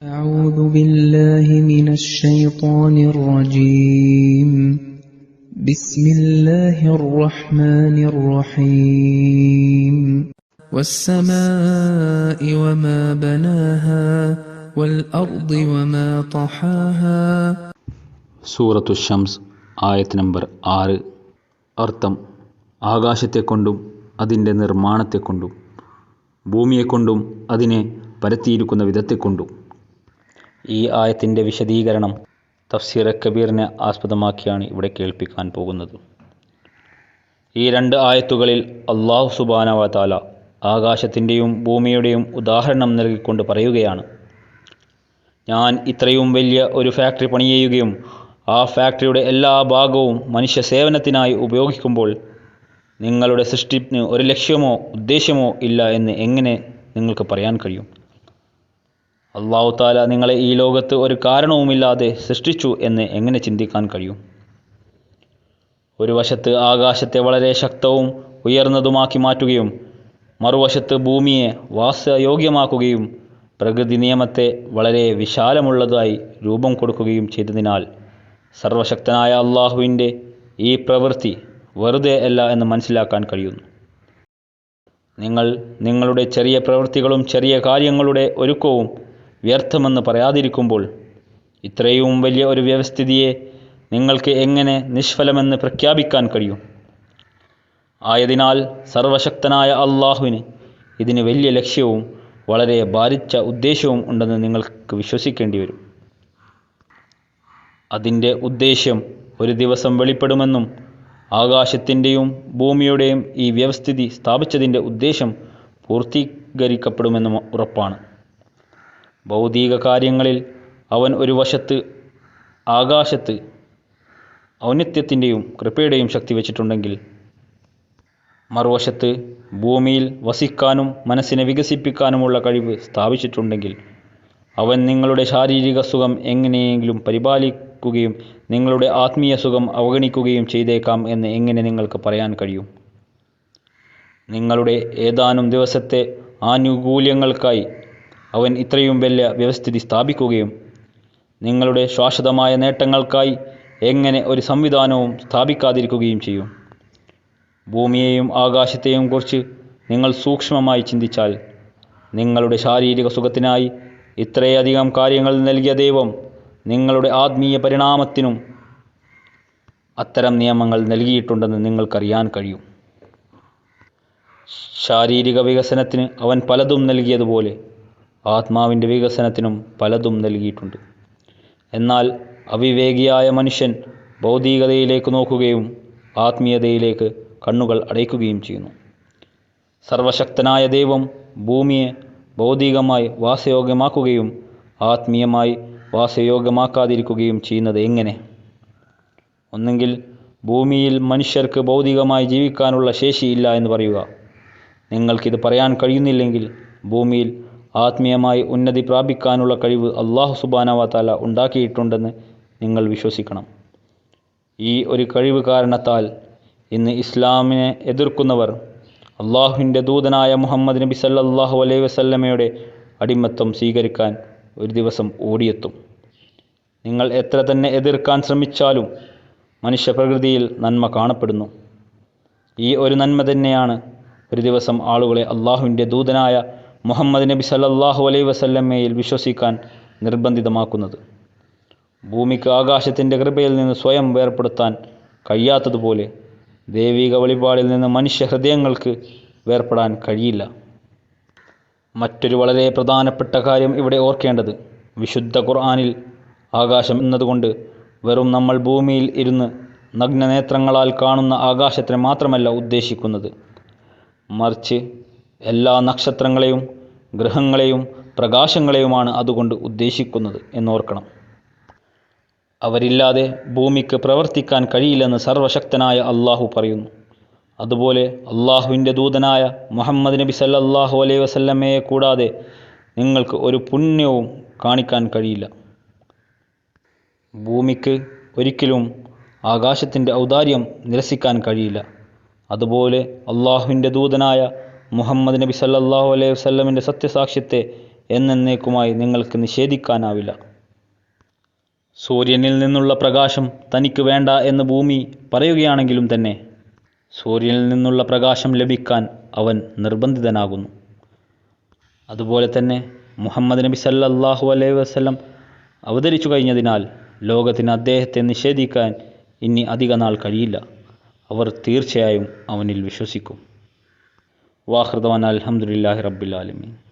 أعوذ بالله من الشيطان الرجيم. بسم الله الرحمن الرحيم. والسماء وما بناها والأرض وما طحاها. സൂറത്തു ഷംസ് ആയത്ത് നമ്പർ 6. അർത്ഥം: ആകാശത്തെക്കൊണ്ടും അതിൻ്റെ നിർമ്മാണത്തെക്കൊണ്ടും ഭൂമിയെക്കൊണ്ടും അതിനെ പരത്തിയിരിക്കുന്ന വിധത്തെക്കൊണ്ടും. ഈ ആയത്തിൻ്റെ വിശദീകരണം തഫ്സീർ കബീറിനെ ആസ്പദമാക്കിയാണ് ഇവിടെ കേൾപ്പിക്കാൻ പോകുന്നത്. ഈ രണ്ട് ആയത്തുകളിൽ അല്ലാഹു സുബ്ഹാനഹു വ തആല ആകാശത്തിൻ്റെയും ഭൂമിയുടെയും ഉദാഹരണം നൽകിക്കൊണ്ട് പറയുകയാണ്: ഞാൻ ഇത്രയും വലിയ ഒരു ഫാക്ടറി പണിയുകയും ആ ഫാക്ടറിയുടെ എല്ലാ ഭാഗവും മനുഷ്യ സേവനത്തിനായി ഉപയോഗിക്കുമ്പോൾ നിങ്ങളുടെ സൃഷ്ടിപ്പിന് ഒരു ലക്ഷ്യമോ ഉദ്ദേശ്യമോ ഇല്ല എന്ന് എങ്ങനെ നിങ്ങൾക്ക് പറയാൻ കഴിയും? അല്ലാഹു തആല നിങ്ങളെ ഈ ലോകത്ത് ഒരു കാരണവുമില്ലാതെ സൃഷ്ടിച്ചു എന്ന് എങ്ങനെ ചിന്തിക്കാൻ കഴിയും? ഒരു വശത്ത് ആകാശത്തെ വളരെ ശക്തവും ഉയർന്നതുമാക്കി മാറ്റുകയും മറുവശത്ത് ഭൂമിയെ വാസയോഗ്യമാക്കുകയും പ്രകൃതി നിയമത്തെ വളരെ വിശാലമുള്ളതായി രൂപം കൊടുക്കുകയും ചെയ്തതിനാൽ സർവശക്തനായ അല്ലാഹുവിൻ്റെ ഈ പ്രവൃത്തി വെറുതെ അല്ല എന്ന് മനസ്സിലാക്കാൻ കഴിയുന്നു. നിങ്ങൾ നിങ്ങളുടെ ചെറിയ പ്രവൃത്തികളും ചെറിയ കാര്യങ്ങളുടെ ഒരുക്കവും വ്യർത്ഥമെന്ന് പറയാതിരിക്കുമ്പോൾ ഇത്രയും വലിയ ഒരു വ്യവസ്ഥിതിയെ നിങ്ങൾക്ക് എങ്ങനെ നിഷ്ഫലമെന്ന് പ്രഖ്യാപിക്കാൻ കഴിയും? ആയതിനാൽ സർവശക്തനായ അല്ലാഹുവിന് ഇതിന് വലിയ ലക്ഷ്യവും വളരെ ഭാരിച്ച ഉദ്ദേശ്യവും ഉണ്ടെന്ന് നിങ്ങൾക്ക് വിശ്വസിക്കേണ്ടി വരും. അതിൻ്റെ ഉദ്ദേശ്യം ഒരു ദിവസം വെളിപ്പെടുമെന്നും ആകാശത്തിൻ്റെയും ഭൂമിയുടെയും ഈ വ്യവസ്ഥിതി സ്ഥാപിച്ചതിൻ്റെ ഉദ്ദേശം പൂർത്തീകരിക്കപ്പെടുമെന്നും ഉറപ്പാണ്. ഭൗതിക കാര്യങ്ങളിൽ അവൻ ഒരു വശത്ത് ആകാശത്ത് ഔന്നത്യത്തിൻ്റെയും കൃപയുടെയും ശക്തി വച്ചിട്ടുണ്ടെങ്കിൽ മറുവശത്ത് ഭൂമിയിൽ വസിക്കാനും മനസ്സിനെ വികസിപ്പിക്കാനുമുള്ള കഴിവ് സ്ഥാപിച്ചിട്ടുണ്ടെങ്കിൽ അവൻ നിങ്ങളുടെ ശാരീരിക സുഖം എങ്ങനെയെങ്കിലും പരിപാലിക്കുകയും നിങ്ങളുടെ ആത്മീയ സുഖം അവഗണിക്കുകയും ചെയ്തേക്കാം എന്ന് എങ്ങനെ നിങ്ങൾക്ക് പറയാൻ കഴിയും? നിങ്ങളുടെ ഏതാനും ദിവസത്തെ ആനുകൂല്യങ്ങൾക്കായി അവൻ ഇത്രയും വലിയ വ്യവസ്ഥിതി സ്ഥാപിക്കുകയും നിങ്ങളുടെ ശാശ്വതമായ നേട്ടങ്ങൾക്കായി എങ്ങനെ ഒരു സംവിധാനവും സ്ഥാപിക്കാതിരിക്കുകയും ചെയ്യും? ഭൂമിയെയും ആകാശത്തെയും കുറിച്ച് നിങ്ങൾ സൂക്ഷ്മമായി ചിന്തിച്ചാൽ നിങ്ങളുടെ ശാരീരിക സുഖത്തിനായി ഇത്രയധികം കാര്യങ്ങൾ നൽകിയ ദൈവം നിങ്ങളുടെ ആത്മീയ പരിണാമത്തിനും അത്തരം നിയമങ്ങൾ നൽകിയിട്ടുണ്ടെന്ന് നിങ്ങൾക്കറിയാൻ കഴിയും. ശാരീരിക വികസനത്തിന് അവൻ പലതും നൽകിയതുപോലെ ആത്മാവിൻ്റെ വികസനത്തിനും പലതും നൽകിയിട്ടുണ്ട്. എന്നാൽ അവിവേകിയായ മനുഷ്യൻ ഭൗതികതയിലേക്ക് നോക്കുകയും ആത്മീയതയിലേക്ക് കണ്ണുകൾ അടയ്ക്കുകയും ചെയ്യുന്നു. സർവശക്തനായ ദൈവം ഭൂമിയെ ഭൗതികമായി വാസയോഗ്യമാക്കുകയും ആത്മീയമായി വാസയോഗ്യമാക്കാതിരിക്കുകയും ചെയ്യുന്നത് എങ്ങനെ? ഒന്നെങ്കിൽ ഭൂമിയിൽ മനുഷ്യർക്ക് ഭൗതികമായി ജീവിക്കാനുള്ള ശേഷിയില്ല എന്ന് പറയുക. നിങ്ങൾക്കിത് പറയാൻ കഴിയുന്നില്ലെങ്കിൽ ഭൂമിയിൽ ആത്മീയമായി ഉന്നതി പ്രാപിക്കാനുള്ള കഴിവ് അല്ലാഹു സുബ്ഹാനഹു വ തആല ഉണ്ടാക്കിയിട്ടുണ്ടെന്ന് നിങ്ങൾ വിശ്വസിക്കണം. ഈ ഒരു കഴിവ് കാരണത്താൽ ഇന്ന് ഇസ്ലാമിനെ എതിർക്കുന്നവർ അല്ലാഹുവിൻ്റെ ദൂതനായ മുഹമ്മദ് നബി സല്ലല്ലാഹു അലൈഹി വസല്ലമയുടെ അടിമത്തം സ്വീകരിക്കാൻ ഒരു ദിവസം ഓടിയെത്തും. നിങ്ങൾ എത്ര തന്നെ എതിർക്കാൻ ശ്രമിച്ചാലും മനുഷ്യപ്രകൃതിയിൽ നന്മ കാണപ്പെടുന്നു. ഈ ഒരു നന്മ തന്നെയാണ് ഒരു ദിവസം ആളുകളെ അല്ലാഹുവിൻ്റെ ദൂതനായ മുഹമ്മദ് നബി സല്ലല്ലാഹു അലൈഹി വസല്ലമയിൽ വിശ്വസിക്കാൻ നിർബന്ധിതമാക്കുന്നത്. ഭൂമിക്ക് ആകാശത്തിൻ്റെ കൃപയിൽ നിന്ന് സ്വയം വേർപെടുത്താൻ കഴിയാത്തതുപോലെ ദൈവിക വെളിപാടിൽ നിന്ന് മനുഷ്യ ഹൃദയങ്ങൾക്ക് വേർപെടാൻ കഴിയില്ല. മറ്റൊരു വളരെ പ്രധാനപ്പെട്ട കാര്യം ഇവിടെ ഓർക്കേണ്ടത്, വിശുദ്ധ ഖുർആനിൽ ആകാശം എന്നതുകൊണ്ട് വെറും നമ്മൾ ഭൂമിയിൽ ഇരുന്ന് നഗ്നനേത്രങ്ങളാൽ കാണുന്ന ആകാശത്തിനെ മാത്രമല്ല ഉദ്ദേശിക്കുന്നത്, മറിച്ച് എല്ലാ നക്ഷത്രങ്ങളെയും ഗ്രഹങ്ങളെയും പ്രകാശങ്ങളെയുമാണ് അതുകൊണ്ട് ഉദ്ദേശിക്കുന്നത് എന്നോർക്കണം. അവരില്ലാതെ ഭൂമിക്ക് പ്രവർത്തിക്കാൻ കഴിയില്ലെന്ന് സർവശക്തനായ അല്ലാഹു പറയുന്നു. അതുപോലെ അല്ലാഹുവിൻ്റെ ദൂതനായ മുഹമ്മദ് നബി സല്ലല്ലാഹു അലൈഹി വസല്ലമയെ കൂടാതെ നിങ്ങൾക്ക് ഒരു പുണ്യവും കാണിക്കാൻ കഴിയില്ല. ഭൂമിക്ക് ഒരിക്കലും ആകാശത്തിൻ്റെ ഔദാര്യം നിരസിക്കാൻ കഴിയില്ല. അതുപോലെ അല്ലാഹുവിൻ്റെ ദൂതനായ മുഹമ്മദ് നബി സല്ലല്ലാഹു അലൈഹി വസല്ലമിൻ്റെ സത്യസാക്ഷ്യത്തെ എന്നേക്കുമായി നിങ്ങൾക്ക് നിഷേധിക്കാനാവില്ല. സൂര്യനിൽ നിന്നുള്ള പ്രകാശം തനിക്ക് വേണ്ട എന്ന് ഭൂമി പറയുകയാണെങ്കിലും തന്നെ സൂര്യനിൽ നിന്നുള്ള പ്രകാശം ലഭിക്കാൻ അവൻ നിർബന്ധിതനാകുന്നു. അതുപോലെ തന്നെ മുഹമ്മദ് നബി സല്ലല്ലാഹു അലൈഹി വസല്ലം അവതരിച്ചു കഴിഞ്ഞതിനാൽ ലോകത്തിന് അദ്ദേഹത്തെ നിഷേധിക്കാൻ ഇനി അധിക നാൾ കഴിയില്ല. അവർ തീർച്ചയായും അവനിൽ വിശ്വസിക്കും. വാഖിർ ദഅവാനാ അൽഹംദുലില്ലാഹി റബ്ബിൽ ആലമീൻ.